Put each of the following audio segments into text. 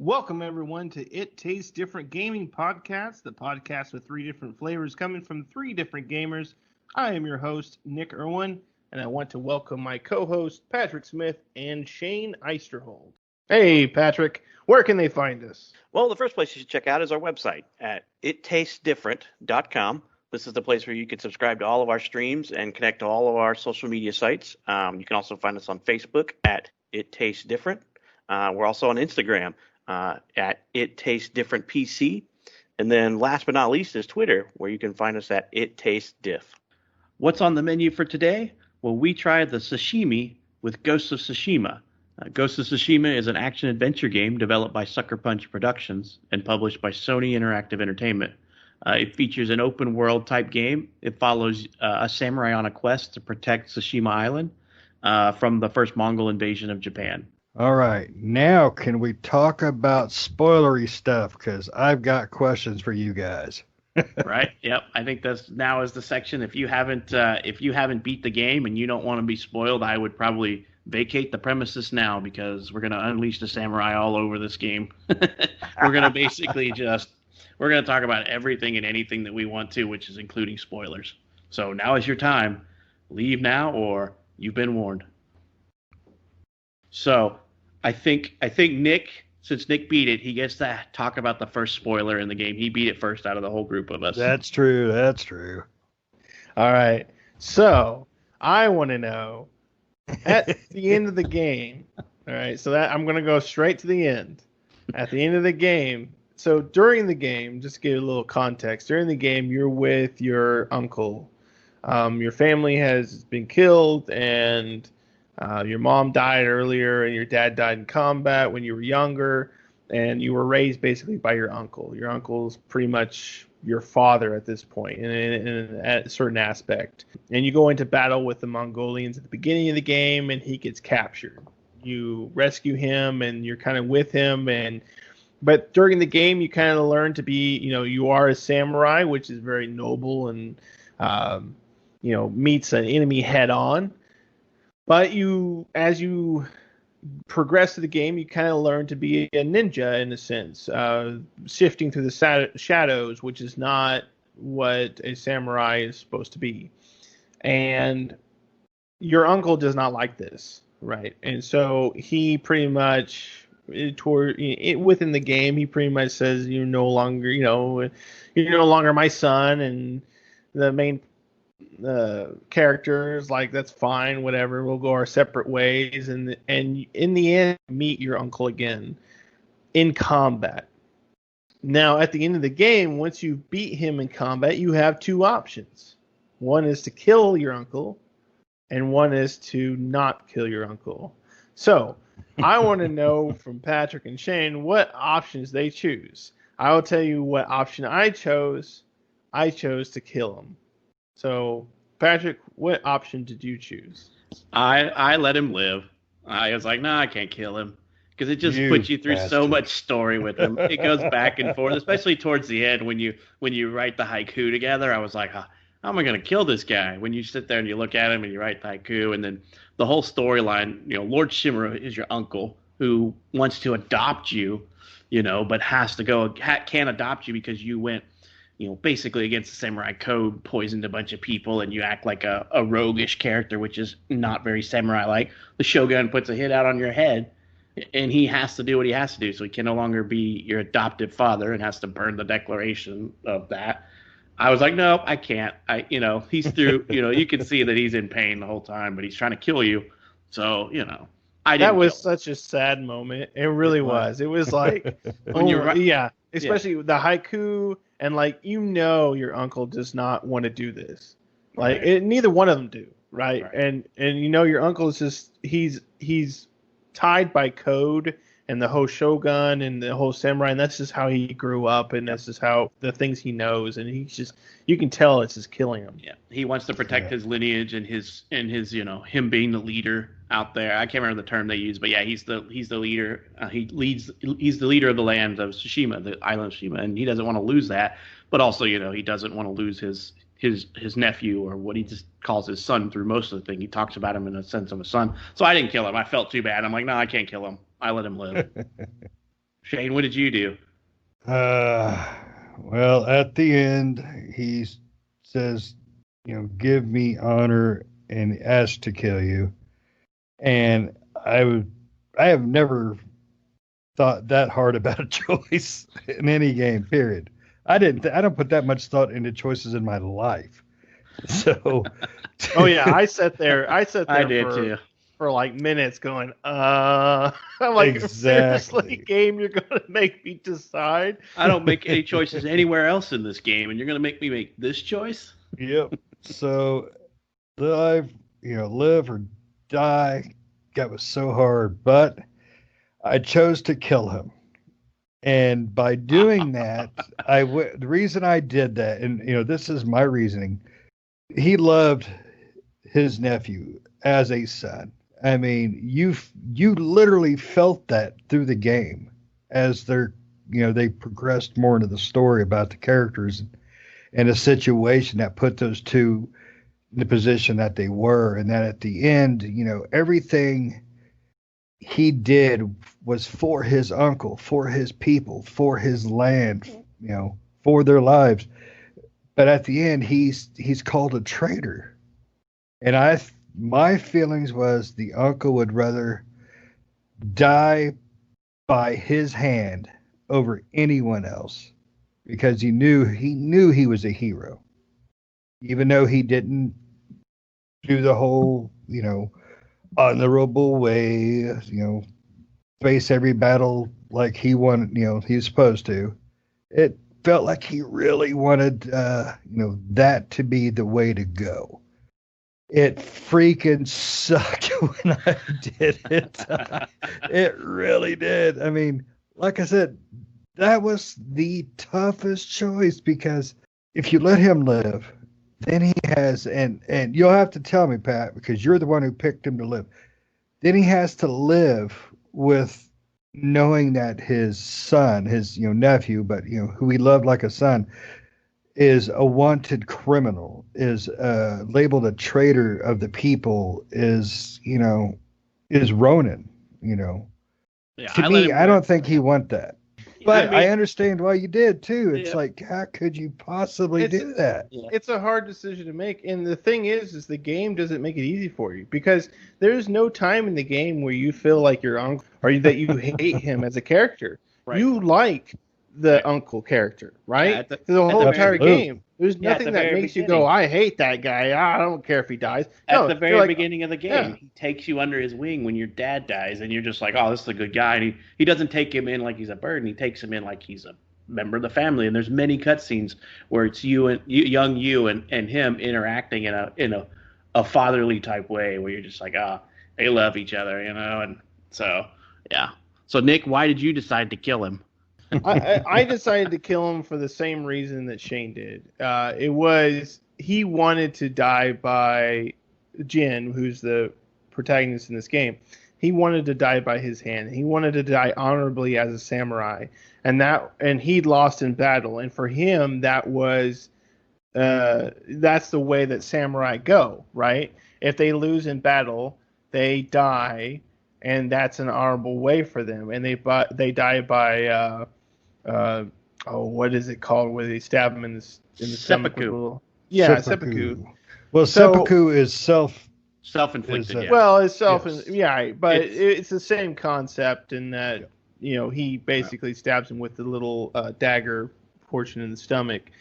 Welcome, everyone, to It Tastes Different Gaming Podcast, the podcast with three different flavors coming from three different gamers. I am your host, Nick Irwin, and I want to welcome my co-host, Patrick Smith and Shane Eisterhold. Hey, Patrick, where can they find us? Well, the first place you should check out is our website at ittastes.different.com. This is the place where you can subscribe to all of our streams and connect to all of our social media sites. You can also find us on Facebook at It Tastes Different. We're also on Instagram at It Tastes Different PC. And then last but not least is Twitter, where you can find us at It Tastes Diff. What's on the menu for today? Well, we tried the sashimi with Ghost of Tsushima. Ghost of Tsushima is an action-adventure game developed by Sucker Punch Productions and published by Sony Interactive Entertainment. It features an open-world type game. It follows a samurai on a quest to protect Tsushima Island from the first Mongol invasion of Japan. All right, now can we talk about spoilery stuff? Because I've got questions for you guys. Right? Yep. I think that's now is the section. If you haven't beat the game and you don't want to be spoiled, I would probably vacate the premises now because we're going to unleash the samurai all over this game. We're going to basically we're going to talk about everything and anything that we want to, which is including spoilers. So now is your time. Leave now or you've been warned. So I think Nick, since Nick beat it, he gets to talk about the first spoiler in the game. He beat it first out of the whole group of us. That's true. That's true. All right. So I want to know at the end of the game. All right. So that I'm going to go straight to the end. At the end of the game. So during the game, just to give a little context, during the game, you're with your uncle. Your family has been killed and your mom died earlier and your dad died in combat when you were younger, and you were raised basically by your uncle. Your uncle's pretty much your father at this point in a certain aspect. And you go into battle with the Mongolians at the beginning of the game, and he gets captured. You rescue him, and you're kind of with him. But during the game, you kind of learn to be, you are a samurai, which is very noble and, meets an enemy head on. But as you progress through the game, you kind of learn to be a ninja in a sense, sifting through the shadows, which is not what a samurai is supposed to be. And your uncle does not like this, right? And so he pretty much, within the game, he pretty much says, you're no longer my son, and the main characters like, that's fine, whatever, we'll go our separate ways, and in the end meet your uncle again in combat. Now at the end of the game, once you beat him in combat, you have two options. One is to kill your uncle, and one is to not kill your uncle. So I want to know from Patrick and Shane what options they choose. I will tell you what option I chose. I chose to kill him. So, Patrick, what option did you choose? I let him live. I was like, no, I can't kill him. Because it just puts you through so much story with him. It goes back and forth, especially towards the end when you write the haiku together. I was like, how am I going to kill this guy? When you sit there and you look at him and you write the haiku, and then the whole storyline, Lord Shimura is your uncle who wants to adopt you, but can't adopt you because you went basically against the samurai code, poisoned a bunch of people, and you act like a roguish character, which is not very samurai-like. The shogun puts a hit out on your head, and he has to do what he has to do, so he can no longer be your adoptive father and has to burn the declaration of that. I was like, no, I can't. He's through, you can see that he's in pain the whole time, but he's trying to kill you. So, I didn't. That was such a sad moment. It really was. It was like, when you're right. Yeah, especially the haiku. And your uncle does not want to do this. Neither one of them do, right? And your uncle is just he's tied by code and the whole shogun and the whole samurai, and that's just how he grew up, and that's just how the things he knows, and you can tell it's just killing him. Yeah, he wants to protect his lineage and his him being the leader out there. I can't remember the term they use, but yeah, he's the leader. He's the leader of the land of Tsushima, the island of Tsushima, and he doesn't want to lose that. But also, he doesn't want to lose his nephew, or what he just calls his son through most of the thing. He talks about him in the sense of a son. So I didn't kill him. I felt too bad. I'm like, no, I can't kill him. I let him live. Shane, what did you do? Well, at the end, he says, give me honor and ask to kill you. And I have never thought that hard about a choice in any game, period. I don't put that much thought into choices in my life. So, oh yeah, I sat there I did too. For like minutes going, I'm like, exactly. Seriously, game, you're gonna make me decide? I don't make any choices anywhere else in this game, and you're gonna make me make this choice? Yep. So live or die. That was so hard, but I chose to kill him. And by doing that, the reason I did that, and this is my reasoning, he loved his nephew as a son. I mean, you literally felt that through the game as they progressed more into the story about the characters and the situation that put those two in the position that they were, and that at the end, everything he did was for his uncle, for his people, for his land, for their lives. But at the end, he's called a traitor. And my feelings was the uncle would rather die by his hand over anyone else, because he knew he was a hero, even though he didn't do the whole, honorable way, face every battle like he wanted, he's supposed to. It felt like he really wanted, that to be the way to go. It freaking sucked when I did it. It really did. I mean, like I said, that was the toughest choice, because if you let him live, then he has, and you'll have to tell me, Pat, because you're the one who picked him to live. Then he has to live with knowing that his son, his nephew, but who he loved like a son, is a wanted criminal, is labeled a traitor of the people, is Ronin. Yeah, to me, I don't think he want that. But I understand why you did too. It's like, how could you possibly do that? It's a hard decision to make, and the thing is the game doesn't make it easy for you, because there's no time in the game where you feel like your uncle or that you hate him as a character. Right. You like the uncle character, right? Yeah, the whole entire game. There's nothing that makes you go, I hate that guy. I don't care if he dies. At the very beginning of the game, he takes you under his wing when your dad dies, and you're just like, oh, this is a good guy. And he doesn't take him in like he's a burden. He takes him in like he's a member of the family. And there's many cutscenes where it's young you and him interacting in a fatherly type way, where you're just like, they love each other, And so, yeah. So, Nick, why did you decide to kill him? I decided to kill him for the same reason that Shane did. He wanted to die by Jin, who's the protagonist in this game. He wanted to die by his hand. He wanted to die honorably as a samurai, and he'd lost in battle. And for him, that's the way that samurai go, right? If they lose in battle, they die, and that's an honorable way for them. And they die by what is it called, where they stab him in the stomach? Seppuku. Well, seppuku is self-inflicted. Well, it's but it's the same concept in that he basically stabs him with the little dagger portion in the stomach.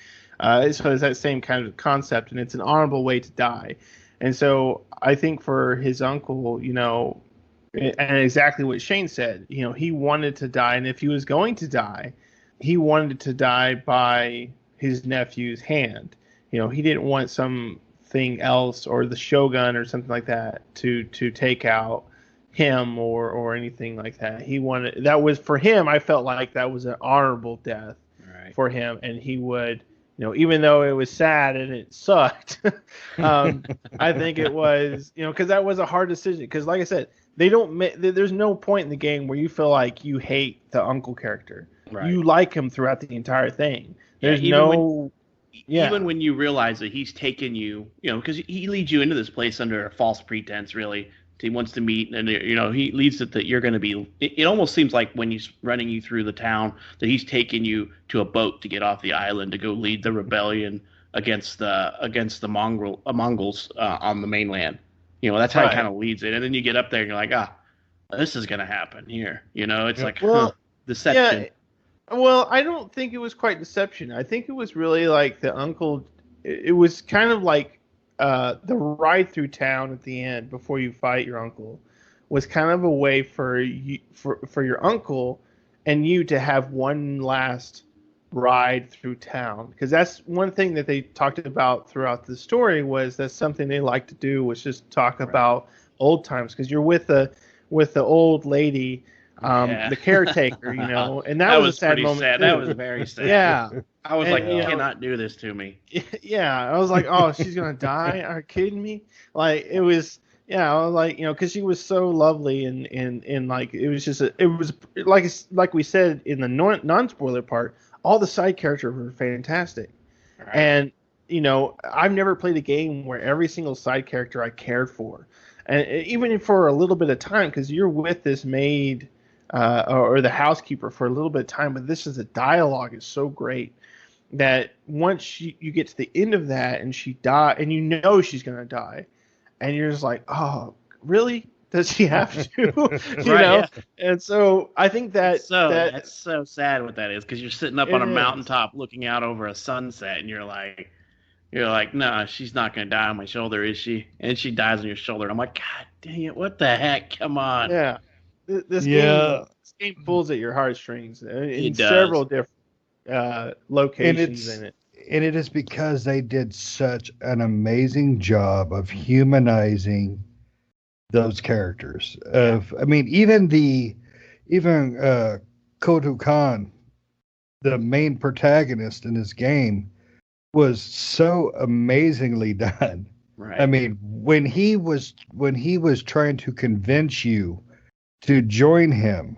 So it's that same kind of concept, and it's an honorable way to die. And so I think for his uncle, and exactly what Shane said, he wanted to die, and if he was going to die, he wanted to die by his nephew's hand. He didn't want something else, or the shogun or something like that, to take out him or anything like that. That was for him. I felt like that was an honorable death for him, and he would, even though it was sad and it sucked, I think it was, because that was a hard decision. Because like I said, there's no point in the game where you feel like you hate the uncle character. Right. You like him throughout the entire thing. There's even when you realize that he's taken you, because he leads you into this place under a false pretense, really. He wants to meet, and he leads it that you're going to be. It almost seems like when he's running you through the town that he's taking you to a boat to get off the island to go lead the rebellion against the Mongols on the mainland. That's how he kind of leads it, and then you get up there and you're like, this is going to happen here. It's like deception. Yeah. Well, I don't think it was quite deception. I think it was really like the uncle. It was kind of like the ride through town at the end before you fight your uncle was kind of a way for your uncle and you to have one last ride through town, because that's one thing that they talked about throughout the story. Was that's something they like to do, was just talk about old times, because you're with the old lady. The caretaker, and that was a sad moment. Sad. That was very sad. Yeah, I was like, you cannot do this to me. Yeah, I was like, oh, she's gonna die? Are you kidding me? Like it was. Yeah, I was like, because she was so lovely, and like it was just it was like we said in the non-spoiler part, all the side characters were fantastic, right. And I've never played a game where every single side character I cared for, and even for a little bit of time, because you're with this maid. Or the housekeeper for a little bit of time, but the dialogue is so great that once you get to the end of that and she dies, and she's gonna die, and you're just like, oh, really? Does she have to? Yeah. And so I think that's so sad what that is, because you're sitting up on a mountaintop looking out over a sunset, and you're like, no, she's not gonna die on my shoulder, is she? And she dies on your shoulder. And I'm like, God dang it, what the heck? Come on. Yeah. This game pulls at your heartstrings in several different locations in it. And it is because they did such an amazing job of humanizing those characters. Even Kotu Khan, the main protagonist in this game, was so amazingly done. Right. I mean, when he was trying to convince you to join him,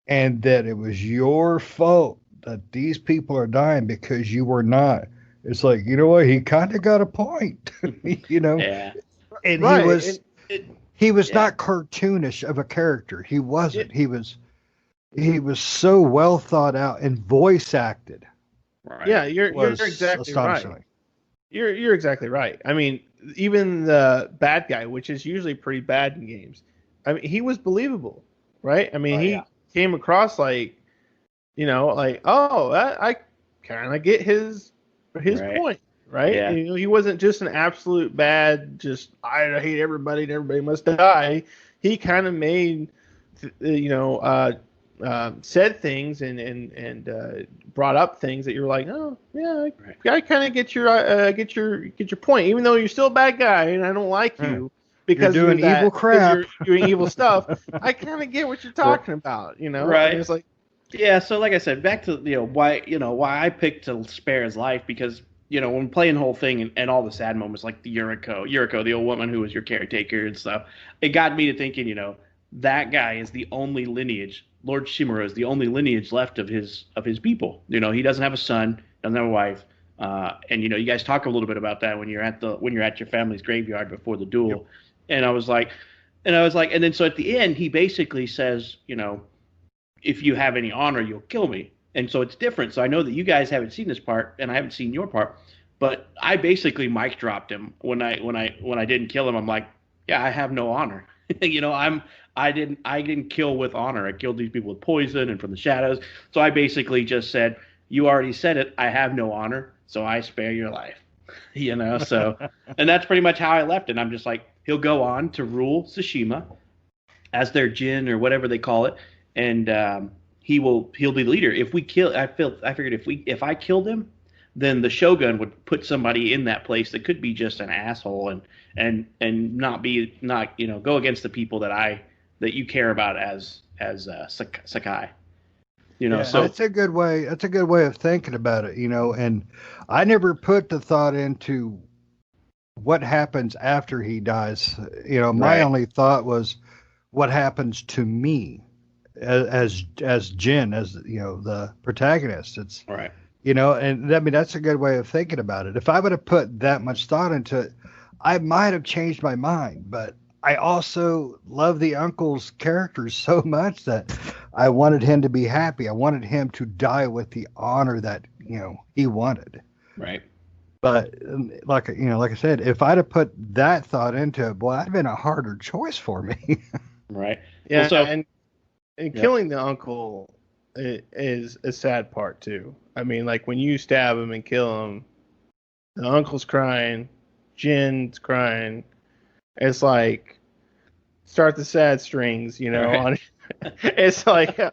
and that it was your fault that these people are dying because you were not. It's like, you know what? He kind of got a point, Yeah. And right. he was not cartoonish of a character. He wasn't. He was so well thought out and voice acted. Right. Yeah, you're exactly right. You're exactly right. I mean, even the bad guy, which is usually pretty bad in games, I mean, he was believable, right? I mean, he came across like, I kind of get his point, right? Yeah. He wasn't just an absolute bad, just I hate everybody and everybody must die. He kind of made, said things and brought up things that you're like, oh yeah, I kind of get your point, even though you're still a bad guy and I don't like you. Because you're doing evil crap. You're doing evil stuff. I kind of get what you're talking about, Right. And it's like, yeah. So, like I said, back to why I picked to spare his life, because when playing the whole thing and all the sad moments, like the Yuriko, the old woman who was your caretaker and stuff, it got me to thinking, that guy is the only lineage. Lord Shimura is the only lineage left of his people. He doesn't have a son, doesn't have a wife. And you guys talk a little bit about that when you're at your family's graveyard before the duel. Yep. And I was like, and then so at the end, he basically says, if you have any honor, you'll kill me. And so it's different. So I know that you guys haven't seen this part, and I haven't seen your part, but I basically mic dropped him when I didn't kill him. I'm like, yeah, I have no honor. I didn't kill with honor. I killed these people with poison and from the shadows. So I basically just said, you already said it. I have no honor, so I spare your life. So, and that's pretty much how I left it. I'm just like, he'll go on to rule Tsushima as their Jin or whatever they call it, and he'll be the leader. If we kill, I figured if I killed him, then the Shogun would put somebody in that place that could be just an asshole and not go against the people that you care about as Sakai. So that's a good way. That's a good way of thinking about it, And I never put the thought into what happens after he dies. My only thought was what happens to me as Jin, as the protagonist. It's right. And I mean, that's a good way of thinking about it. If I would have put that much thought into it, I might have changed my mind. But I also love the uncle's character so much that I wanted him to be happy. I wanted him to die with the honor that, he wanted. Right. But like I said, if I'd have put that thought into it, boy, that'd have been a harder choice for me. Right. Yeah, well, and killing the uncle is a sad part too. I mean, like when you stab him and kill him, the uncle's crying, Jin's crying. It's like start the sad strings, Right. on it's like I'm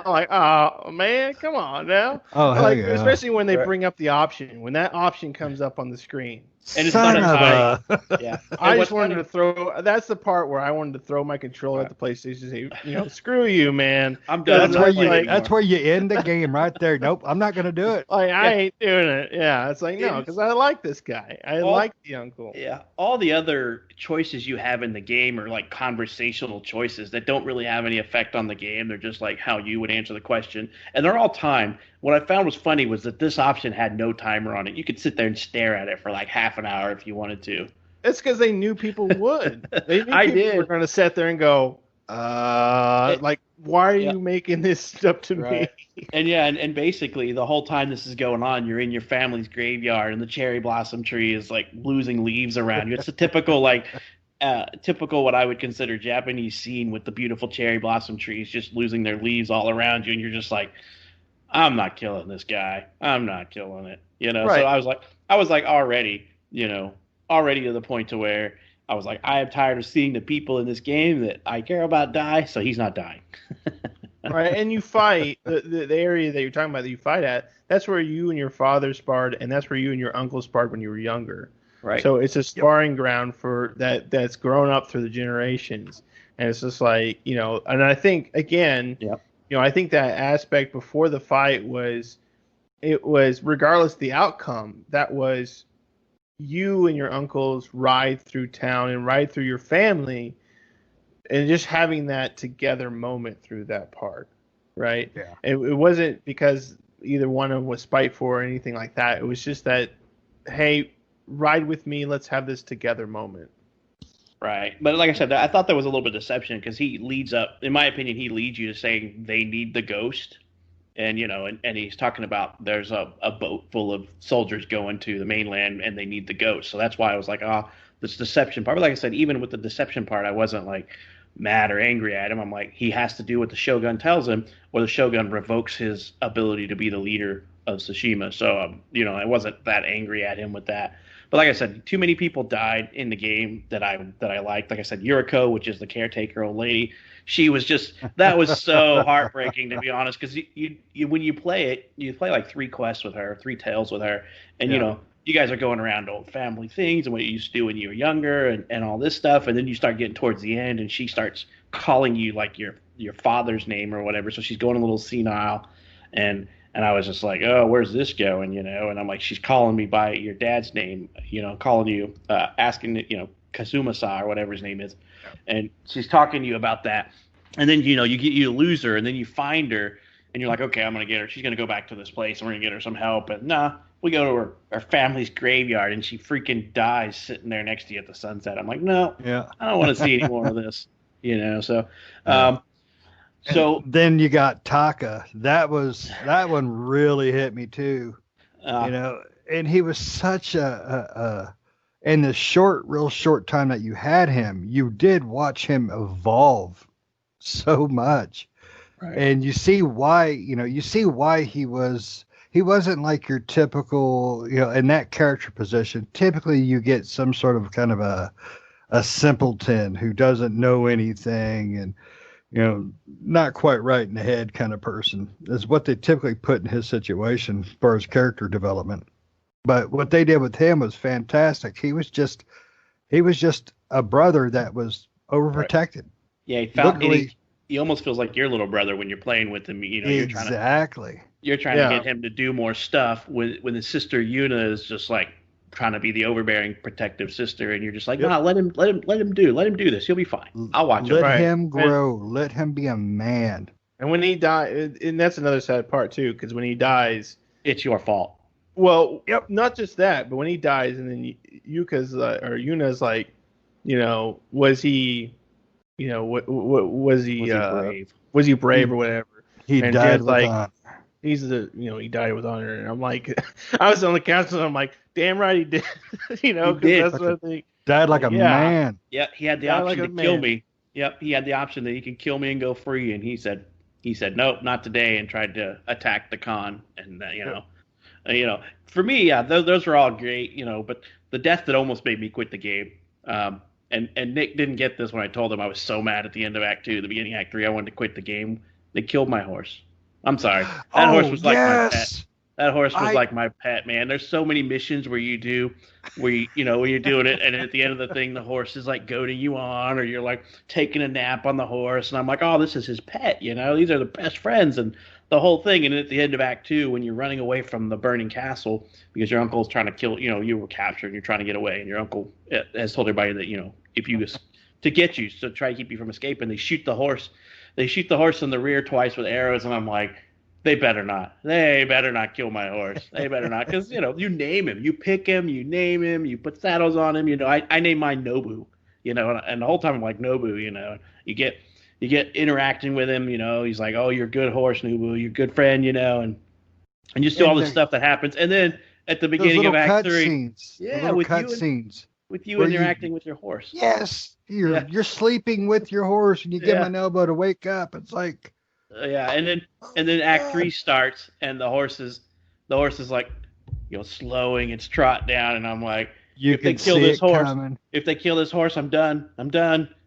like, oh man, come on now. Oh, hell yeah. Especially when they bring up the option. When that option comes up on the screen. And it's Son not of a a... yeah. I And just wanted funny- to throw. That's the part where I wanted to throw my controller at the PlayStation. Say, screw you, man. I'm done. That's I'm where not you. playing That's anymore. where you end the game right there. Nope, I'm not gonna do it. Like I ain't doing it. Yeah, it's like no, because I like this guy. I like the uncle. Yeah, all the other choices you have in the game are like conversational choices that don't really have any effect on the game. They're just like how you would answer the question, and they're all timed. What I found was funny was that this option had no timer on it. You could sit there and stare at it for like half an hour if you wanted to. It's because they knew people would. They knew I people did. were going to sit there and go, like, why are you making this stuff to me? And yeah, and basically the whole time this is going on, you're in your family's graveyard, and the cherry blossom tree is like losing leaves around you. It's a typical typical what I would consider Japanese scene with the beautiful cherry blossom trees just losing their leaves all around you, and you're just like, I'm not killing this guy. I'm not killing it. Right. So I was like already to the point to where I was like, I am tired of seeing the people in this game that I care about die, so he's not dying. Right, and you fight the area that you're talking about that you fight at. That's where you and your father sparred, and that's where you and your uncle sparred when you were younger. Right. So it's a sparring ground for that's grown up through the generations, and it's just like And I think again, I think that aspect before the fight was regardless of the outcome, that was you and your uncle's ride through town and ride through your family, and just having that together moment through that part, right? Yeah. It wasn't because either one of them was spiteful or anything like that. It was just that, hey, ride with me, let's have this together moment. Right. But like I said, I thought there was a little bit of deception because he leads up, in my opinion, he leads you to saying they need the ghost. And, and he's talking about there's a boat full of soldiers going to the mainland and they need the ghost. So that's why I was like, this deception part. But like I said, even with the deception part, I wasn't like mad or angry at him. I'm like, he has to do what the Shogun tells him, or the Shogun revokes his ability to be the leader of Tsushima. So, I wasn't that angry at him with that. But like I said, too many people died in the game that I liked. Like I said, Yuriko, which is the caretaker old lady, that was so heartbreaking, to be honest, because you when you play it, you play like 3 quests with her, 3 tales with her, and you guys are going around old family things and what you used to do when you were younger and all this stuff, and then you start getting towards the end and she starts calling you like your father's name or whatever, so she's going a little senile, and I was just like, oh, where's this going, and I'm like, she's calling me by your dad's name, calling you, asking, Kazuma-sa or whatever his name is, and she's talking to you about that, and then you lose her, and then you find her, and you're like, okay, I'm gonna get her. She's gonna go back to this place, and we're gonna get her some help. And nah, we go to her family's graveyard, and she freaking dies sitting there next to you at the sunset. I'm like, no, I don't want to see any more of this, So, so then you got Taka. That one really hit me too. And he was such a in the real short time that you had him, you did watch him evolve so much. Right. And you see why he wasn't like your typical, in that character position. Typically you get some sort of kind of a simpleton who doesn't know anything and, not quite right in the head kind of person is what they typically put in his situation as far as character development. But what they did with him was fantastic. He was just a brother that was overprotected. Right. Yeah, he almost feels like your little brother when you're playing with him. Exactly. You're trying to get him to do more stuff when his sister Yuna is just like trying to be the overbearing, protective sister, and you're just like, no, let him do this. He'll be fine. I'll watch him. Let him grow. Let him be a man. And when he dies, and that's another sad part too, because when he dies, it's your fault. Well, yep. Not just that, but when he dies, and then Yuna's like, was he, was he brave? Was he brave or whatever? He And died Jed's with like, honor. he died with honor, and I'm like, I was on the couch and I'm like, damn right he did, because that's what I think. Died like a man. Yeah, he had the option to kill me. Yep, he had the option that he could kill me and go free, and he said, nope, not today, and tried to attack the Khan, and for me, yeah, those are all great, but the death that almost made me quit the game. And Nick didn't get this when I told him I was so mad at the end of Act 2, the beginning of Act 3, I wanted to quit the game. They killed my horse. I'm sorry. That horse was like my pet. That horse was like my pet, man. There's so many missions where you're doing it, and at the end of the thing, the horse is like goading you on, or you're like taking a nap on the horse, and I'm like, oh, this is his pet, these are the best friends, and the whole thing. And at the end of Act 2, when you're running away from the burning castle because your uncle's trying to kill, you were captured, and you're trying to get away, and your uncle has told everybody that, if you to get you, to try to keep you from escaping, they shoot the horse. They shoot the horse in the rear twice with arrows, and I'm like, they better not. They better not kill my horse. They better not, because you name him, you pick him, you name him, you put saddles on him. I named mine Nobu. And the whole time I'm like, Nobu. You get interacting with him. He's like, oh, you're a good horse, Nobu. You're a good friend. And just do all the stuff that happens. And then at the beginning of Act 3, with you interacting with your horse. Yes, you're sleeping with your horse, and you give him an elbow to wake up. It's like. And then Act 3 starts, and the horse is like, slowing its trot down, and I'm like, if they kill this horse, I'm done.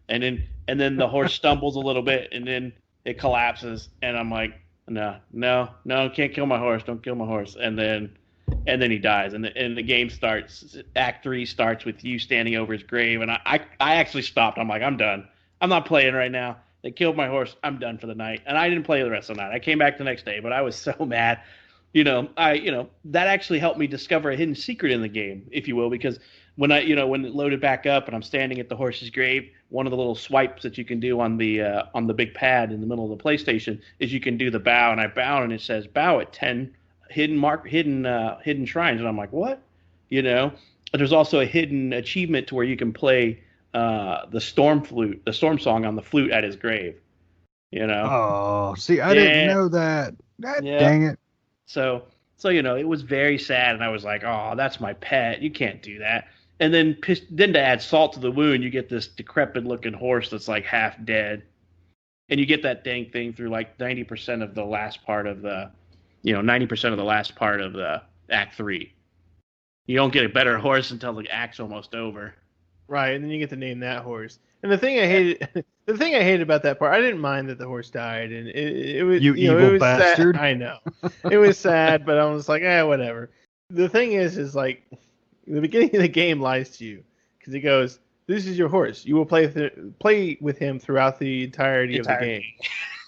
And then the horse stumbles a little bit, and then it collapses, and I'm like, no, can't kill my horse, don't kill my horse, and then he dies, and the game starts. Act 3 starts with you standing over his grave, and I actually stopped. I'm like, I'm done. I'm not playing right now. They killed my horse. I'm done for the night. And I didn't play the rest of the night. I came back the next day, but I was so mad. That actually helped me discover a hidden secret in the game, if you will, because when when it loaded back up and I'm standing at the horse's grave, one of the little swipes that you can do on the big pad in the middle of the PlayStation is you can do the bow, and I bow, and it says bow at 10 hidden shrines, and I'm like, what? There's also a hidden achievement to where you can play the storm song on the flute at his grave. Oh, see, I didn't know that. Dang it. So it was very sad, and I was like, oh, that's my pet. You can't do that. And then to add salt to the wound, you get this decrepit looking horse that's like half dead, and you get that dang thing through like 90% of the last part of the, 90% of the last part of the Act 3. You don't get a better horse until the act's almost over. Right, and then you get to name that horse. And the thing I hated about that part, I didn't mind that the horse died, and it was evil it was bastard. Sad. I know, it was sad, but I was like, whatever. The thing is like the beginning of the game lies to you because he goes, "This is your horse. You will play with him throughout the entirety of the game,"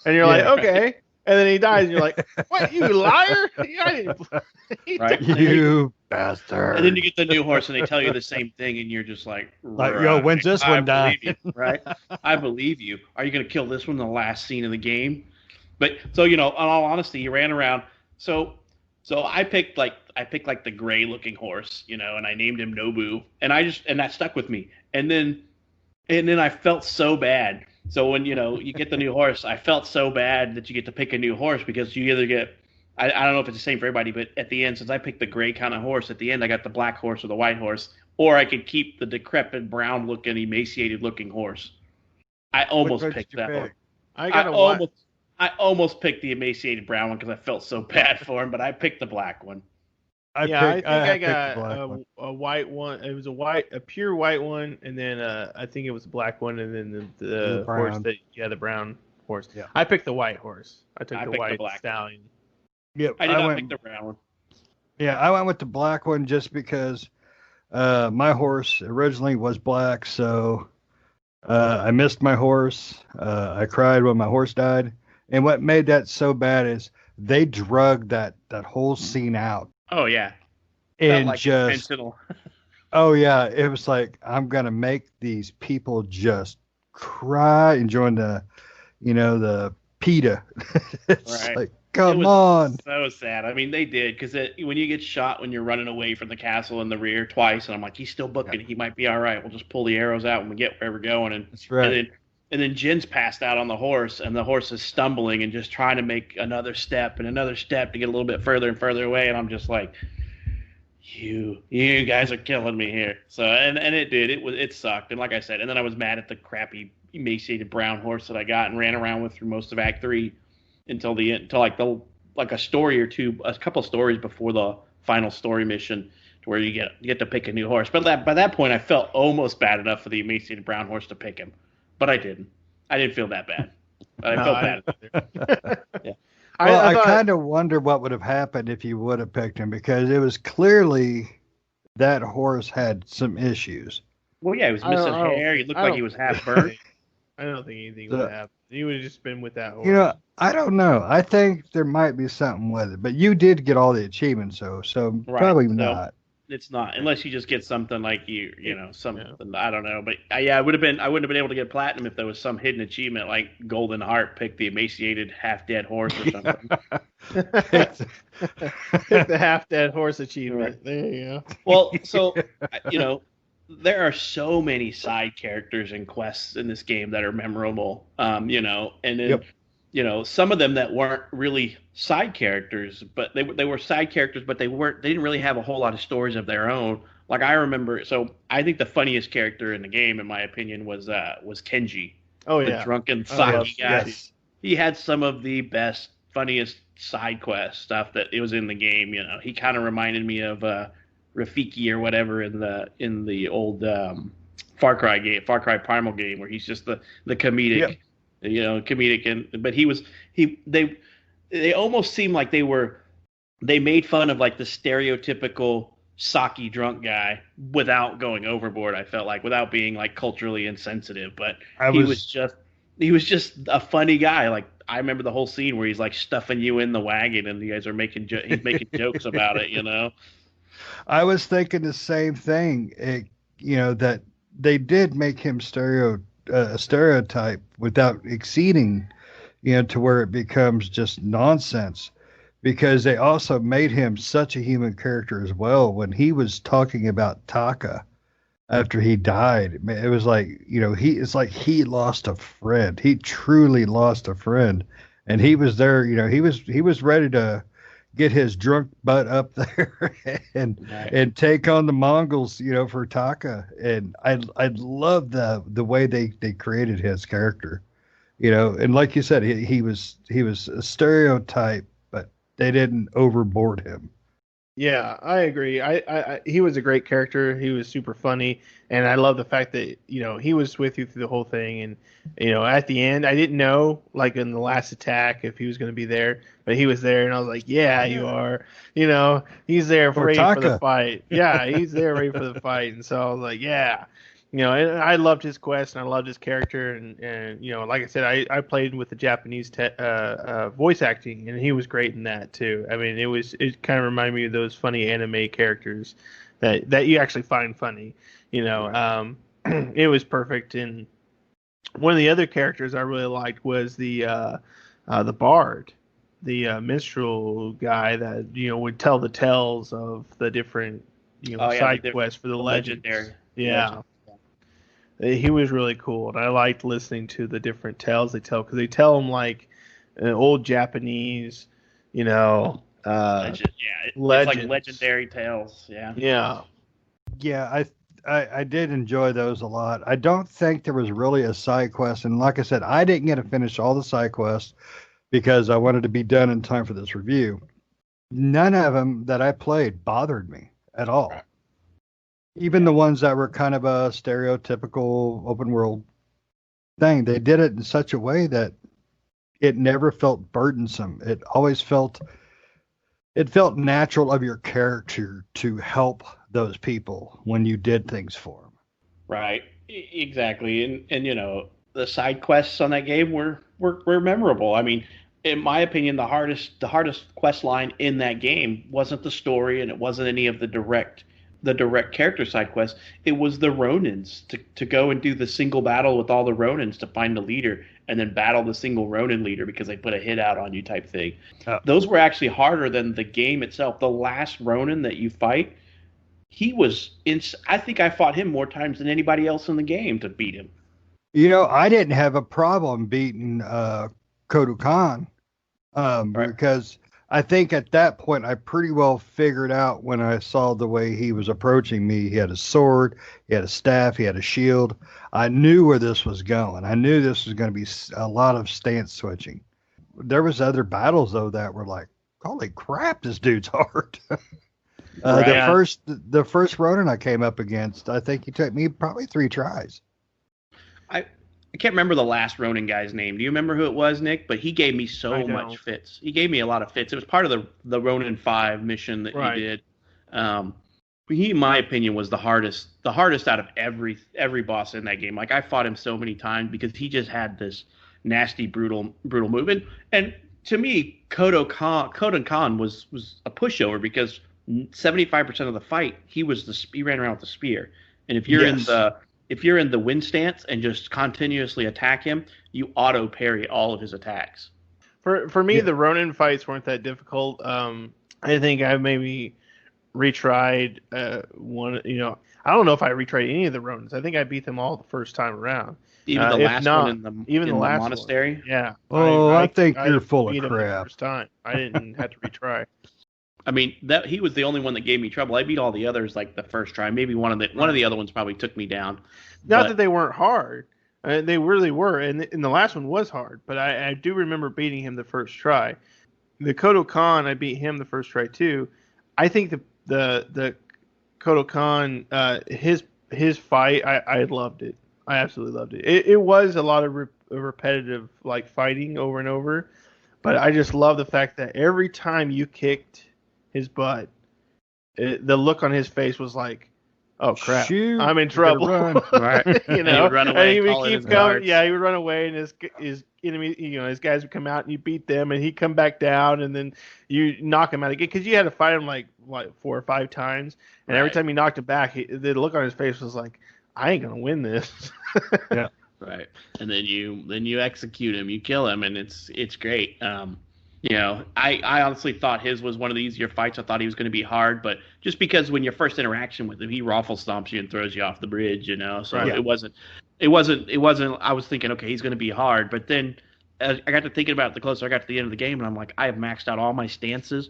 and you're like, "Okay." Right. And then he dies, and you're like, "What, you liar!" Right? You bastard. And then you get the new horse, and they tell you the same thing, and you're just like, yo, when's this one die? Right? I believe you. Are you going to kill this one in the last scene of the game? But so in all honesty, he ran around. So I picked the gray looking horse, and I named him Nobu, and that stuck with me. And then I felt so bad. So when, you get the new horse, I felt so bad that you get to pick a new horse because you either get, I don't know if it's the same for everybody, but at the end, since I picked the gray kind of horse, at the end I got the black horse or the white horse, or I could keep the decrepit, brown looking, emaciated looking horse. I almost picked that one. I almost picked the emaciated brown one because I felt so bad for him, but I picked the black one. I think I got a white one. It was a pure white one, and then I think it was a black one, and then the horse the brown horse. Yeah. I picked the white horse. I took the white stallion. Yep, I did not pick the brown one. Yeah, I went with the black one just because my horse originally was black, so I missed my horse. I cried when my horse died, and what made that so bad is they drug that whole scene out. Oh yeah, and like just intentional. Oh yeah, it was like I'm gonna make these people just cry and join the, the PETA. It's right. like Come on. So sad. I mean, they did, because when you get shot when you're running away from the castle in the rear twice, and I'm like, he's still booking. He might be all right. We'll just pull the arrows out when we get where we're going. And That's right. And then Jin's passed out on the horse, and the horse is stumbling and just trying to make another step and another step to get a little bit further and further away. And I'm just like, you guys are killing me here. So and it did. It sucked. And like I said, and then I was mad at the crappy emaciated brown horse that I got and ran around with through most of Act 3 until the end, until like a story or two, a couple of stories before the final story mission, to where you get to pick a new horse. But by that point, I felt almost bad enough for the emaciated brown horse to pick him, but I didn't. I didn't feel that bad. But I felt bad. Yeah. Well, I kind of wonder what would have happened if you would have picked him, because it was clearly that horse had some issues. Well, yeah, he was missing hair. He looked like he was half burnt. I don't think anything would happen. He would have just been with that horse. You know, I don't know. I think there might be something with it, but you did get all the achievements, so right. Probably not. It's not, unless you just get something like something. I don't know, but I wouldn't have been able to get platinum if there was some hidden achievement like Golden Heart, pick the emaciated half-dead horse or something. Pick the half-dead horse achievement. Right. There you go. Well, so there are so many side characters and quests in this game that are memorable. And then some of them that weren't really side characters, but they were side characters, but they didn't really have a whole lot of stories of their own. Like I remember, so I think the funniest character in the game, in my opinion, was Kenji. Oh yeah, the drunken sake guy. Yes. He had some of the best, funniest side quest stuff that it was in the game. He kind of reminded me of Rafiki or whatever in the old Far Cry Primal game, where he's just the comedic. Yep. Comedic, but they almost seemed like they made fun of like the stereotypical sake drunk guy without going overboard. I felt like, without being like culturally insensitive, but he was just a funny guy. Like I remember the whole scene where he's like stuffing you in the wagon, and you guys are making jokes about it. I was thinking the same thing. That they did make him a stereotype without exceeding, to where it becomes just nonsense, because they also made him such a human character as well. When he was talking about Taka after he died, it was like, it's like he lost a friend. He truly lost a friend, and he was there. He was ready to get his drunk butt up there and take on the Mongols, for Taka. And I love the way they created his character, and like you said, he was a stereotype, but they didn't overboard him. Yeah, I agree. He was a great character. He was super funny, and I love the fact that he was with you through the whole thing. And at the end, I didn't know, like in the last attack, if he was going to be there, but he was there, and I was like, "Yeah, you are." He's there ready for the fight. Yeah, he's there ready for the fight, and so I was like, "Yeah." And I loved his quest, and I loved his character, and like I said, I played with the Japanese voice acting, and he was great in that too. I mean, it kind of reminded me of those funny anime characters that you actually find funny. It was perfect. And one of the other characters I really liked was the bard, the minstrel guy that would tell the tales of the different side quests for the legendary. Yeah. Legend. He was really cool, and I liked listening to the different tales they tell, because they tell them like old Japanese, legend. Yeah, it's like legendary tales. Yeah. I did enjoy those a lot. I don't think there was really a side quest, and like I said, I didn't get to finish all the side quests because I wanted to be done in time for this review. None of them that I played bothered me at all. Right. Even the ones that were kind of a stereotypical open world thing, they did it in such a way that it never felt burdensome. It always felt natural of your character to help those people when you did things for them. Right, exactly. And the side quests on that game were memorable. I mean, in my opinion, the hardest quest line in that game wasn't the story, and it wasn't any of the direct the direct character side quest. It was the Ronins to go and do the single battle with all the Ronins to find the leader and then battle the single Ronin leader because they put a hit out on you type thing. Oh. Those were actually harder than the game itself. The last Ronin that you fight, he was I think I fought him more times than anybody else in the game to beat him. I didn't have a problem beating Kodo Khan because I think at that point I pretty well figured out when I saw the way he was approaching me. He had a sword, he had a staff, he had a shield. I knew where this was going. I knew this was going to be a lot of stance switching. There was other battles though that were like, holy crap, this dude's hard. The first Ronin I came up against, I think he took me probably 3 tries. I can't remember the last Ronin guy's name. Do you remember who it was, Nick? But he gave me so much fits. He gave me a lot of fits. It was part of the Ronin 5 mission that he did. He, in my opinion, was the hardest out of every boss in that game. Like, I fought him so many times because he just had this nasty, brutal movement. And to me, Kodo Khan was a pushover because 75% of the fight he ran around with the spear. And if you're in the win stance and just continuously attack him, you auto parry all of his attacks. For me, the Ronin fights weren't that difficult. I think I maybe retried one. I don't know if I retried any of the Ronins. I think I beat them all the first time around. Even the last one in the last monastery. One. Yeah. I think you're full of crap. First time. I didn't have to retry. I mean, he was the only one that gave me trouble. I beat all the others like the first try. Maybe one of the other ones probably took me down. Not that they weren't hard. They really were, and the last one was hard. But I do remember beating him the first try. The Kodo Khan, I beat him the first try too. I think the Kodo Khan, his fight, I loved it. I absolutely loved it. It was a lot of repetitive like fighting over and over, but I just love the fact that every time you kicked his butt, the look on his face was like, "Oh crap, shoot, I'm in trouble." Right? He would run away. And he would keep coming. Yeah, he would run away, and his enemy, his guys would come out, and you beat them, and he'd come back down, and then you knock him out again because you had to fight him like 4 or 5 times, and every time you knocked him back, the look on his face was like, "I ain't gonna win this." Yeah, right. And then you execute him, you kill him, and it's great. I honestly thought his was one of the easier fights. I thought he was going to be hard, but just because when your first interaction with him, he raffle stomps you and throws you off the bridge, So it wasn't. I was thinking, okay, he's going to be hard, but then I got to thinking about it the closer I got to the end of the game, and I'm like, I have maxed out all my stances,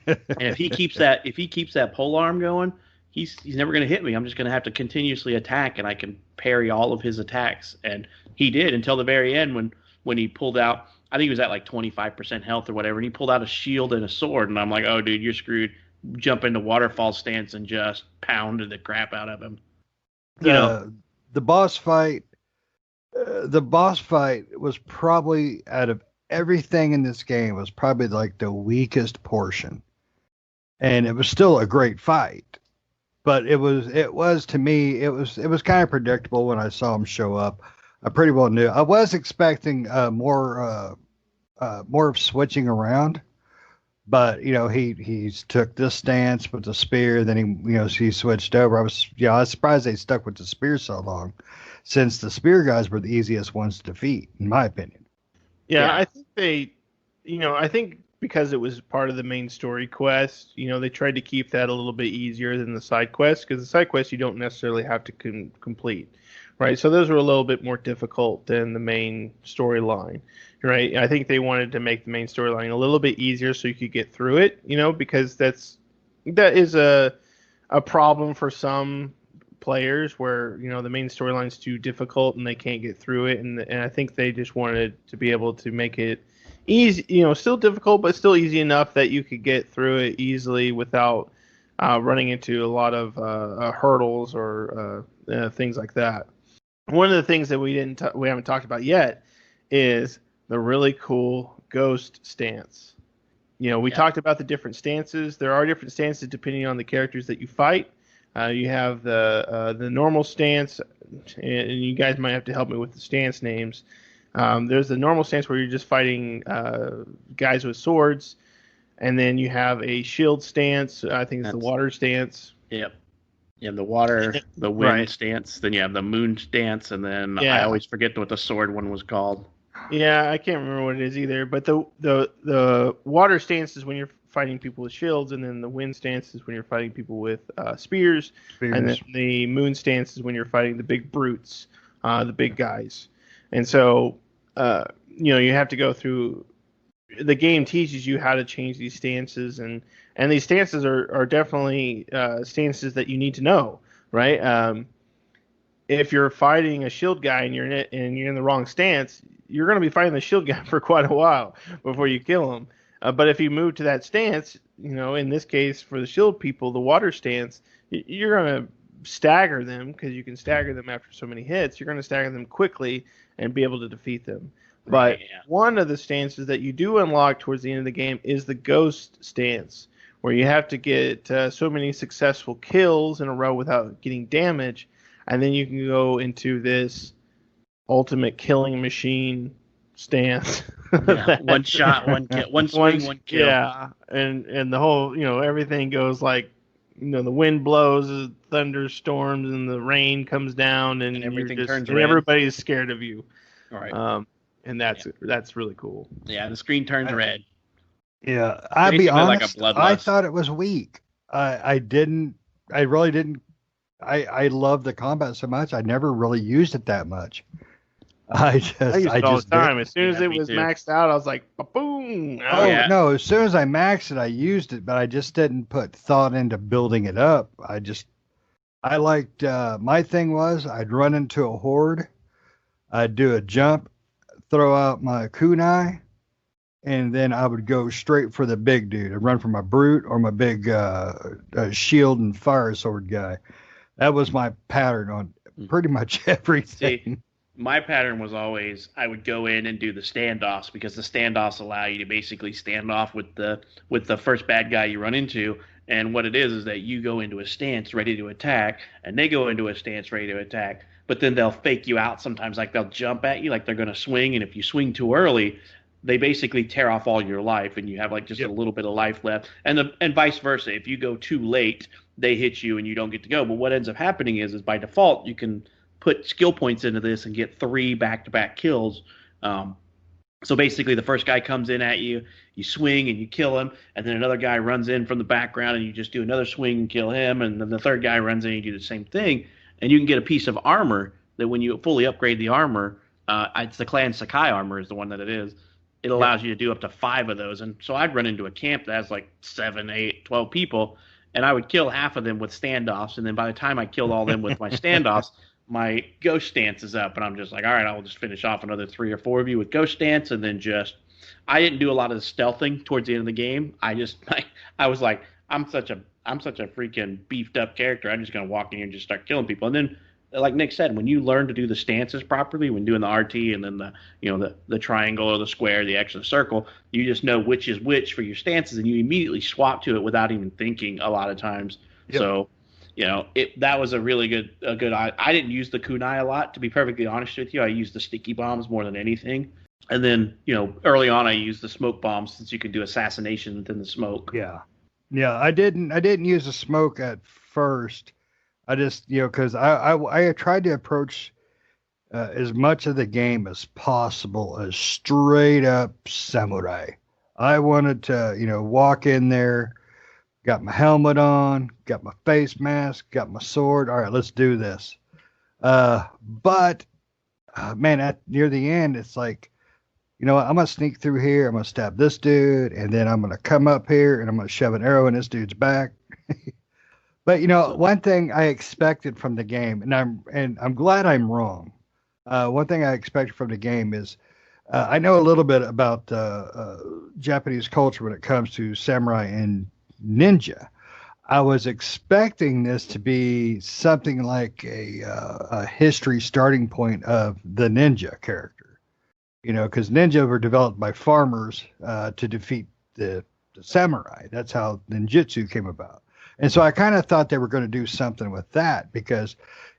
and if he keeps that pole arm going, he's never going to hit me. I'm just going to have to continuously attack, and I can parry all of his attacks, and he did until the very end when he pulled out. I think he was at like 25% health or whatever, and he pulled out a shield and a sword, and I'm like, oh, dude, you're screwed. Jump into waterfall stance and just pounded the crap out of him. The boss fight was probably, out of everything in this game, was probably like the weakest portion, and it was still a great fight. But it was to me, it was kind of predictable when I saw him show up. I pretty well knew. I was expecting more of switching around, but he took this stance with the spear, then he switched over. I was surprised they stuck with the spear so long, since the spear guys were the easiest ones to defeat, in my opinion. Yeah. I think I think because it was part of the main story quest, they tried to keep that a little bit easier than the side quests, because the side quests you don't necessarily have to complete. Right, so those were a little bit more difficult than the main storyline, right? I think they wanted to make the main storyline a little bit easier so you could get through it, because that is a problem for some players where the main storyline's too difficult and they can't get through it, and I think they just wanted to be able to make it easy, still difficult but still easy enough that you could get through it easily without running into a lot of hurdles or things like that. One of the things that we haven't talked about yet is the really cool ghost stance. We talked about the different stances. There are different stances depending on the characters that you fight. You have the normal stance, and you guys might have to help me with the stance names. There's the normal stance where you're just fighting guys with swords, and then you have a shield stance. I think it's the water stance. Yep. You have the water, the wind Right. stance, then you have the moon stance, and then I Yeah. always forget what the sword one was called. Yeah, I can't remember what it is either. But the water stance is when you're fighting people with shields, and then the wind stance is when you're fighting people with spears, and then Spears. the moon stance is when you're fighting the big brutes, the big guys. And so, you have to go through. The game teaches you how to change these stances, and these stances are definitely stances that you need to know, right? If you're fighting a shield guy and you're in the wrong stance, you're going to be fighting the shield guy for quite a while before you kill him. But if you move to that stance, in this case for the shield people, the water stance, you're going to stagger them because you can stagger them after so many hits. You're going to stagger them quickly and be able to defeat them. Right, But yeah. one of the stances that you do unlock towards the end of the game is the ghost stance, where you have to get so many successful kills in a row without getting damage, and then you can go into this ultimate killing machine stance. Yeah, one shot, one kill, one swing, one kill. Yeah, and the whole, everything goes like, the wind blows, the thunderstorms, and the rain comes down, and everything you're just, turns and red. everybody's scared of you. All right. And that's really cool. Yeah, the screen turns red. Yeah, I'll be Basically like a honest. bloodlust. I thought it was weak. I really didn't. I love the combat so much. I never really used it that much. I use it all the just time. As soon as Yeah, it me was too. maxed out, I was like, boom. Oh yeah. no! As soon as I maxed it, I used it, but I just didn't put thought into building it up. I liked. My thing was I'd run into a horde, I'd do a jump, throw out my kunai, and then I would go straight for the big dude. I'd run for my brute or my big shield and fire sword guy. That was my pattern on pretty much everything. See, my pattern was always I would go in and do the standoffs because the standoffs allow you to basically stand off with the first bad guy you run into. And what it is that you go into a stance ready to attack, and they go into a stance ready to attack. But then they'll fake you out sometimes, like they'll jump at you, like they're going to swing. And if you swing too early, they basically tear off all your life, and you have like just a little bit of life left. And vice versa. If you go too late, they hit you and you don't get to go. But what ends up happening is by default you can put skill points into this and get 3 back-to-back kills. So basically the first guy comes in at you, you swing and you kill him, and then another guy runs in from the background and you just do another swing and kill him, and then the third guy runs in and you do the same thing, and you can get a piece of armor that when you fully upgrade the armor, it's the Clan Sakai armor is the one that it is. It allows you to do up to 5 of those. And so I'd run into a camp that has like 7, 8, 12 people, and I would kill half of them with standoffs, and then by the time I killed all them with my standoffs, my ghost stance is up, and I'm just like, all right, I'll just finish off another 3 or 4 of you with ghost stance, and then I didn't do a lot of the stealthing towards the end of the game. I was like, I'm such a freaking beefed up character. I'm just gonna walk in here and just start killing people. And then, like Nick said, when you learn to do the stances properly, when doing the RT and then the triangle or the square, the X or the circle, you just know which is which for your stances, and you immediately swap to it without even thinking a lot of times. Yep. So. That was a really good. I didn't use the kunai a lot, to be perfectly honest with you. I used the sticky bombs more than anything. And then, early on I used the smoke bombs since you could do assassination within the smoke. Yeah. I didn't use the smoke at first. I just, because I tried to approach as much of the game as possible as straight up samurai. I wanted to, walk in there. Got my helmet on, got my face mask, got my sword. All right, let's do this. But man, near the end, it's like, I'm going to sneak through here. I'm going to stab this dude, and then I'm going to come up here, and I'm going to shove an arrow in this dude's back. But, one thing I expected from the game, and I'm glad I'm wrong. One thing I expected from the game is, I know a little bit about Japanese culture when it comes to samurai and ninja. I was expecting this to be something like a history starting point of the ninja character, because ninja were developed by farmers to defeat the samurai. That's how ninjutsu came about. And so I kind of thought they were going to do something with that because,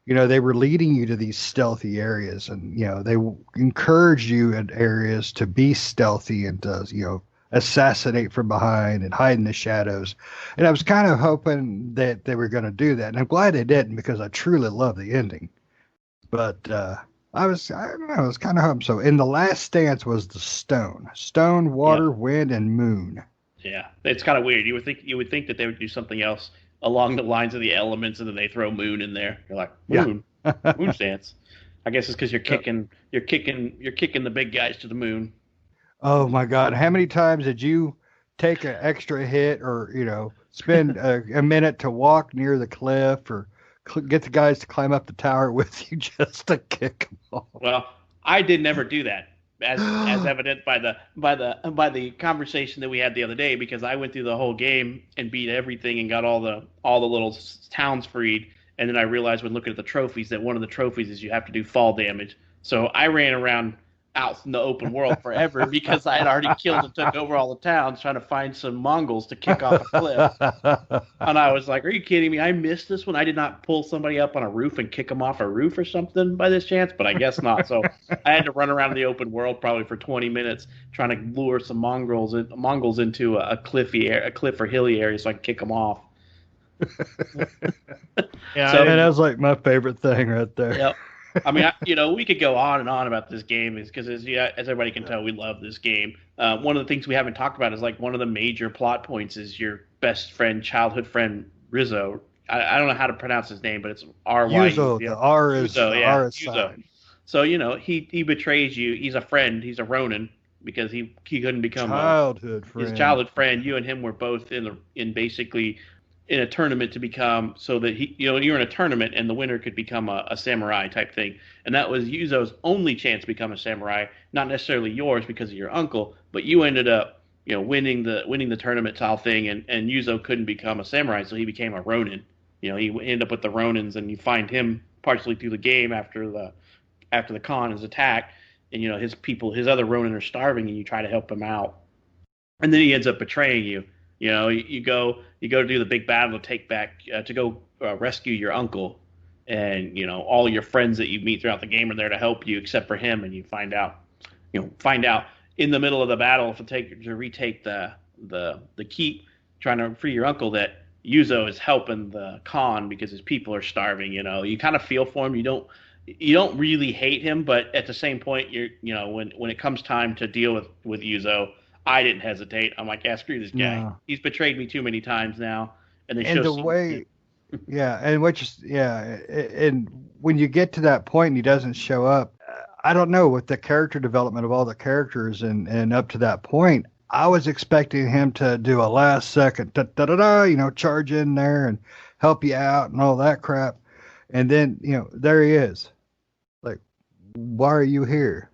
they were leading you to these stealthy areas, and, they encouraged you in areas to be stealthy and to, assassinate from behind and hide in the shadows. And I was kind of hoping that they were going to do that. And I'm glad they didn't, because I truly love the ending. But I don't know, I was kind of hoping so. And the last stance was the stone, water, wind, and moon. Yeah, it's kind of weird. You would think that they would do something else along the lines of the elements, and then they throw moon in there. You're like, moon, moon stance. I guess it's because you're kicking the big guys to the moon. Oh my God! How many times did you take an extra hit, or spend a minute to walk near the cliff, or get the guys to climb up the tower with you just to kick them off? Well, I did never do that, as evident by the conversation that we had the other day, because I went through the whole game and beat everything and got all the little towns freed, and then I realized when looking at the trophies that one of the trophies is you have to do fall damage. So I ran around out in the open world forever because I had already killed and took over all the towns trying to find some Mongols to kick off a cliff. And I was like, are you kidding me? I missed this one. I did not pull somebody up on a roof and kick them off a roof or something by this chance, but I guess not. So I had to run around the open world probably for 20 minutes trying to lure some Mongols into a cliff or hilly area so I can kick them off. Yeah, so, and that was like my favorite thing right there. Yep. I mean, we could go on and on about this game, is because as everybody can tell, we love this game. One of the things we haven't talked about is like one of the major plot points is your best friend, childhood friend Rizzo. I don't know how to pronounce his name, but it's R-Y. Yuzo. The R is Yuzo. So he betrays you. He's a friend. He's a Ronin because he couldn't become his childhood friend. You and him were both in basically in a tournament to become, so that you're in a tournament and the winner could become a samurai type thing. And that was Yuzo's only chance to become a samurai, not necessarily yours because of your uncle, but you ended up, winning the tournament style thing, and Yuzo couldn't become a samurai, so he became a Ronin. He ended up with the Ronins, and you find him partially through the game after the Khan is attacked, and his other Ronin are starving, and you try to help him out. And then he ends up betraying you. You go to do the big battle to take back to go rescue your uncle, and all your friends that you meet throughout the game are there to help you except for him, and you find out in the middle of the battle to retake the keep, trying to free your uncle, that Yuzo is helping the Khan because his people are starving. You kind of feel for him. You don't really hate him, but at the same point, when it comes time to deal with Yuzo, I didn't hesitate. I'm like, yeah, screw this guy. No. He's betrayed me too many times now. And and when you get to that point and he doesn't show up, I don't know, with the character development of all the characters and up to that point, I was expecting him to do a last second, charge in there and help you out and all that crap. And then, there he is. Like, why are you here?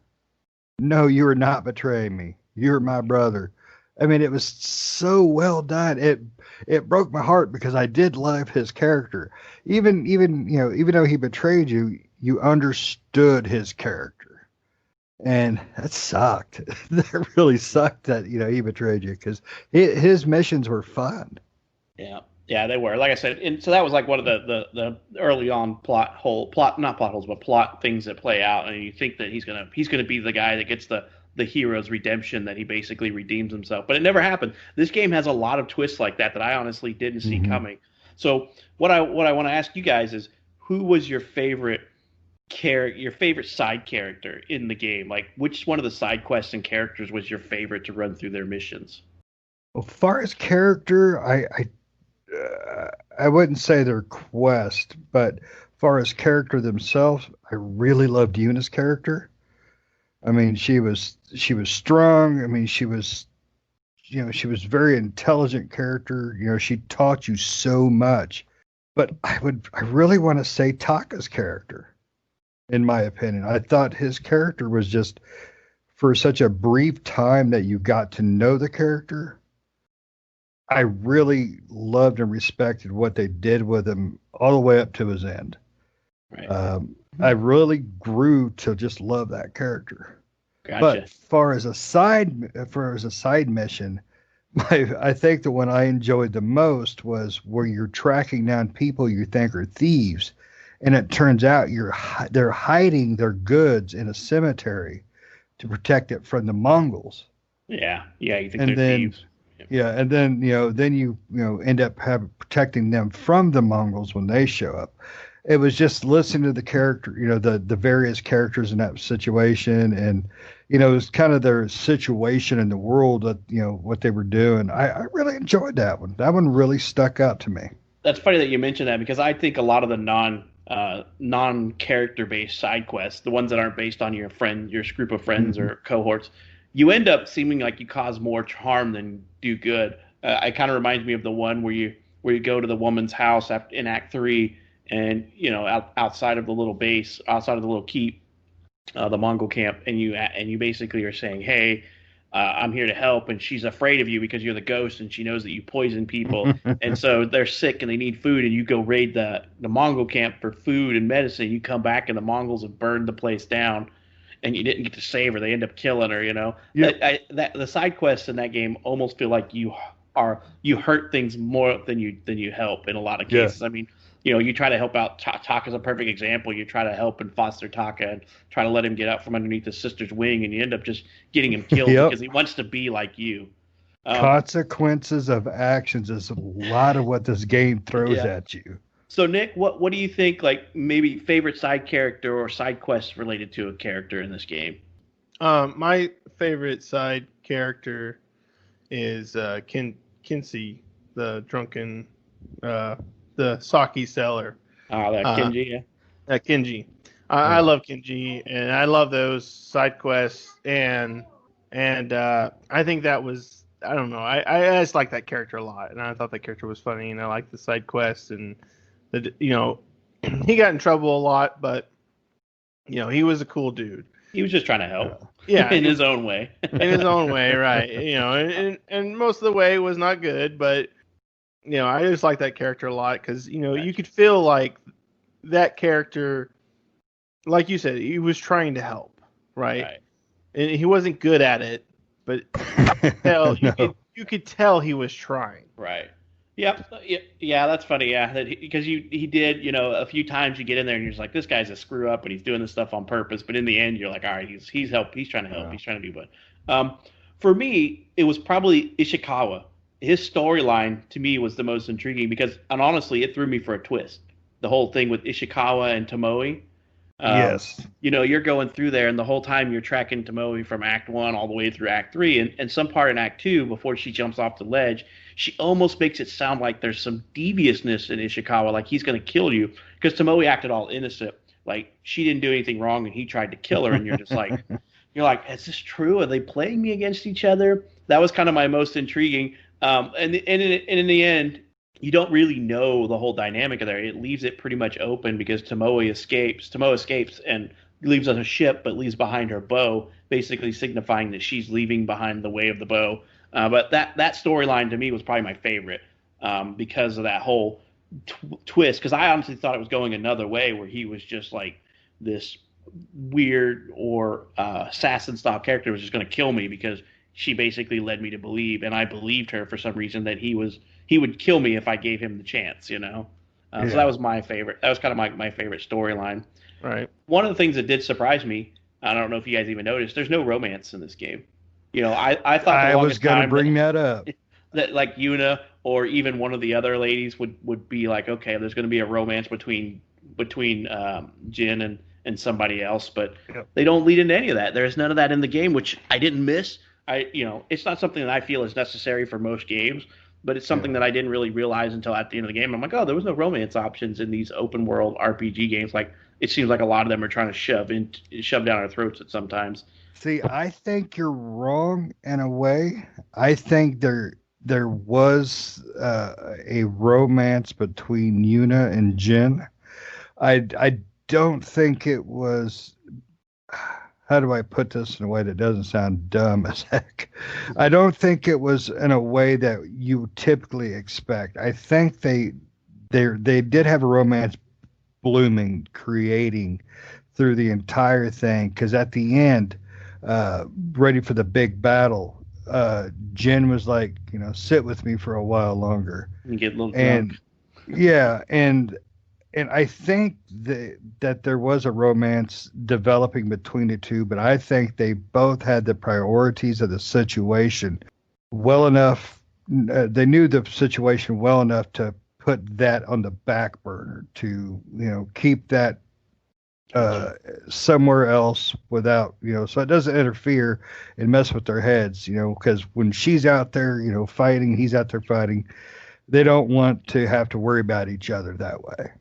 No, you are not betraying me. You're my brother. I mean, it was so well done. It broke my heart because I did love his character. Even though he betrayed you, you understood his character, and that sucked. That really sucked that he betrayed you, because his missions were fun. Yeah, they were. Like I said, and so that was like one of the early on plot things that play out, and you think that he's gonna be the guy that gets the hero's redemption, that he basically redeems himself, but it never happened. This game has a lot of twists like that I honestly didn't see coming. So what I want to ask you guys is, who was your favorite side character in the game? Like, which one of the side quests and characters was your favorite to run through their missions? Well, far as character, I wouldn't say their quest, but far as character themselves, I really loved Yuna's character. I mean, she was strong. I mean, she was very intelligent character. She taught you so much. But I really want to say Taka's character, in my opinion. I thought his character was just, for such a brief time that you got to know the character, I really loved and respected what they did with him all the way up to his end. Right. I really grew to just love that character. Gotcha. But far as a side mission, I think the one I enjoyed the most was where you're tracking down people you think are thieves, and it turns out they're hiding their goods in a cemetery to protect it from the Mongols. Yeah, you think And they're then thieves. yeah, and then you end up protecting them from the Mongols when they show up. It was just listening to the character, the various characters in that situation, and it was kind of their situation in the world that what they were doing. I really enjoyed that one. That one really stuck out to me. That's funny that you mentioned that because I think a lot of the non character based side quests, the ones that aren't based on your group of friends Mm-hmm. or cohorts, you end up seeming like you cause more harm than do good. It kind of reminds me of the one where you go to the woman's house in Act Three, and outside of the little base, outside of the little keep, the Mongol camp, and you basically are saying, "Hey, I'm here to help," and she's afraid of you because you're the ghost, and she knows that you poison people, and so they're sick and they need food, and you go raid the Mongol camp for food and medicine. You come back, and the Mongols have burned the place down, and you didn't get to save her. They end up killing her. Yep. That the side quests in that game almost feel like you hurt things more than you help in a lot of cases. Yeah. I mean, you try to help out. Taka's a perfect example. You try to help and foster Taka and try to let him get out from underneath his sister's wing, and you end up just getting him killed Yep. because he wants to be like you. Consequences of actions is a lot of what this game throws Yeah. at you. So Nick, what do you think? Like maybe favorite side character or side quests related to a character in this game? My favorite side character is Kinsey, the drunken, the sake seller. That Kenji. Yeah. Kenji. I love Kenji, and I love those side quests, and I think that was, I don't know, I just like that character a lot, and I thought that character was funny, and I like the side quests, and he got in trouble a lot, but he was a cool dude. He was just trying to help. Yeah, in his own way. In his own way, right? And most of the way was not good, but I just like that character a lot because you could feel like that character, like you said, he was trying to help, right? And he wasn't good at it, but you could tell he was trying. Right. Yep. Yeah, that's funny. Yeah, because he did. A few times you get in there and you're just like, this guy's a screw up and he's doing this stuff on purpose. But in the end, you're like, all right, he's trying to help. Yeah. He's trying to do good. For me, it was probably Ishikawa. His storyline to me was the most intriguing because, and honestly, it threw me for a twist. The whole thing with Ishikawa and Tomoe. Yes. You're going through there, and the whole time you're tracking Tomoe from Act 1 all the way through Act 3, and some part in Act 2, before she jumps off the ledge, she almost makes it sound like there's some deviousness in Ishikawa, like he's going to kill you, because Tomoe acted all innocent, like she didn't do anything wrong, and he tried to kill her, and you're just like, is this true? Are they playing me against each other? That was kind of my most intriguing. And in the end, you don't really know the whole dynamic of there. It leaves it pretty much open because Tomoe escapes and leaves on a ship, but leaves behind her bow, basically signifying that she's leaving behind the way of the bow. But that storyline to me was probably my favorite because of that whole twist. Because I honestly thought it was going another way, where he was just like this weird or assassin style character was just going to kill me because she basically led me to believe, and I believed her for some reason, that he would kill me if I gave him the chance, So that was my favorite. That was kind of my favorite storyline. Right. One of the things that did surprise me, I don't know if you guys even noticed, there's no romance in this game. I thought I was going to bring that up. That like Yuna or even one of the other ladies would be like, okay, there's going to be a romance between Jin and somebody else, but they don't lead into any of that. There's none of that in the game, which I didn't miss. It's not something that I feel is necessary for most games, but it's something that I didn't really realize until at the end of the game. I'm like, oh, there was no romance options in these open world RPG games. Like, it seems like a lot of them are trying to shove down our throats at sometimes. See, I think you're wrong in a way. I think there was a romance between Yuna and Jin. I don't think it was. How do I put this in a way that doesn't sound dumb as heck? I don't think it was in a way that you typically expect. I think they did have a romance blooming, creating through the entire thing. Because at the end, ready for the big battle, Jin was like, sit with me for a while longer. And get a little drunk. Yeah, and and I think that there was a romance developing between the two, but I think they both had the priorities of the situation well enough. They knew the situation well enough to put that on the back burner to, keep that somewhere else without, so it doesn't interfere and mess with their heads, because when she's out there, fighting, he's out there fighting, they don't want to have to worry about each other that way.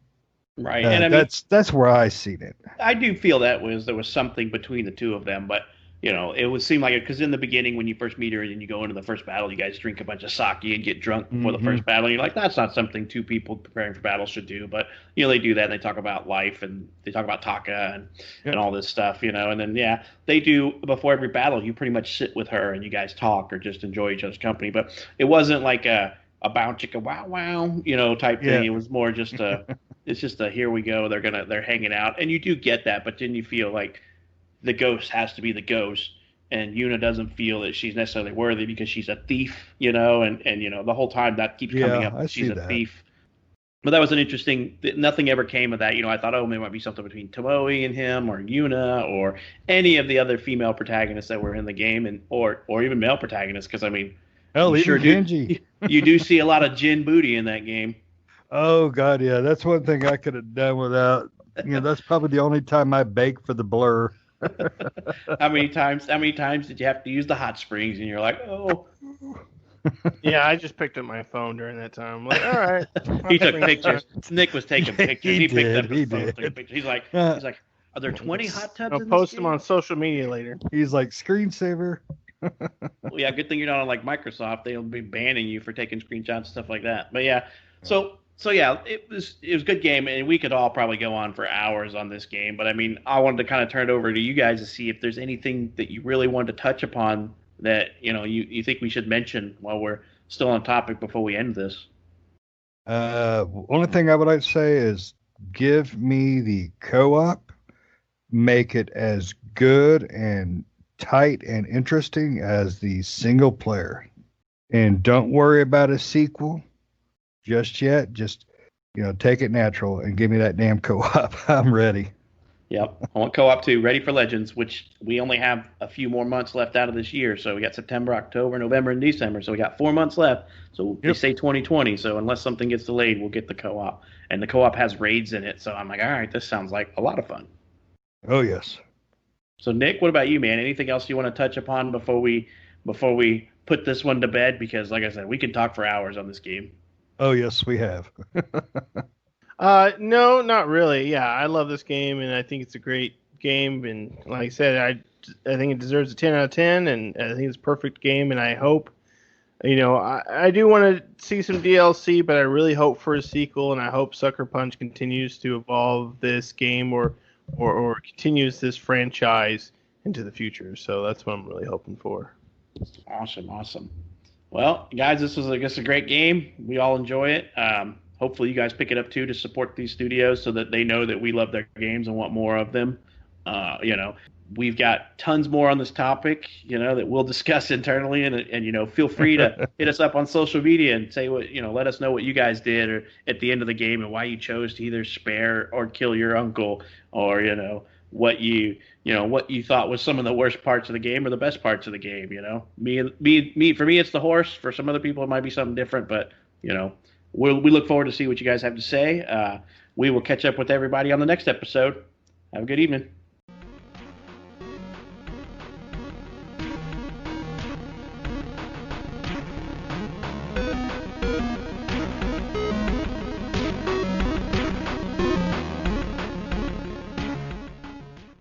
Right. And I mean, that's where I seen it. I do feel there was something between the two of them, but it would seem like it because in the beginning when you first meet her and you go into the first battle, you guys drink a bunch of sake and get drunk before the first battle. And you're like, that's not something two people preparing for battle should do. But they do that. And they talk about life and they talk about Taka and all this stuff. And then they do before every battle. You pretty much sit with her and you guys talk or just enjoy each other's company. But it wasn't like a bounce chicka wow wow type thing. It was more just it's just a here we go. They're hanging out and you do get that, but then you feel like the ghost has to be the ghost, and Yuna doesn't feel that she's necessarily worthy because she's a thief, and the whole time that keeps coming up. She's a thief. But that was an interesting. Nothing ever came of that. I thought, there might be something between Tomoe and him, or Yuna, or any of the other female protagonists that were in the game, and or even male protagonists. Because hell, even Genji. You do see a lot of Jin booty in that game. Oh God, yeah, that's one thing I could have done without. That's probably the only time I bake for the blur. How many times did you have to use the hot springs and you're like, oh. Yeah, I just picked up my phone during that time. I'm like, all right. He took pictures. Nick was taking pictures. He picked up his phone, did. took pictures. He's like, are there 20 hot tubs? I'll post them on social media later. He's like, screensaver. Well, yeah, good thing you're not on like Microsoft. They'll be banning you for taking screenshots and stuff like that. But yeah, so yeah, it was a good game, and we could all probably go on for hours on this game. But I wanted to kind of turn it over to you guys to see if there's anything that you really wanted to touch upon that you think we should mention while we're still on topic before we end this. Only thing I would like to say is give me the co-op, make it as good and tight and interesting as the single player, and don't worry about a sequel just yet. Just take it natural and give me that damn co-op. I'm ready. Yep, I want co-op too. Ready for Legends, which we only have a few more months left out of this year. So we got September, October, November, and December. So we got 4 months left. So we say 2020. So unless something gets delayed, we'll get the co-op. And the co-op has raids in it. So I'm like, all right, this sounds like a lot of fun. Oh yes. So Nick, what about you, man? Anything else you want to touch upon before we put this one to bed? Because like I said, we can talk for hours on this game. Oh yes, we have. No, not really. Yeah, I love this game, and I think it's a great game. And like I said, I think it deserves a 10 out of 10, and I think it's a perfect game. And I hope, I do want to see some DLC, but I really hope for a sequel, and I hope Sucker Punch continues to evolve this game or continues this franchise into the future. So that's what I'm really hoping for. Awesome. Well, guys, this was, I guess, a great game. We all enjoy it. Hopefully you guys pick it up too to support these studios so that they know that we love their games and want more of them. We've got tons more on this topic, that we'll discuss internally, and feel free to hit us up on social media and say what, let us know what you guys did or at the end of the game and why you chose to either spare or kill your uncle, or what you thought was some of the worst parts of the game or the best parts of the game. Me for me it's the horse. For some other people it might be something different, but we look forward to see what you guys have to say. We will catch up with everybody on the next episode. Have a good evening.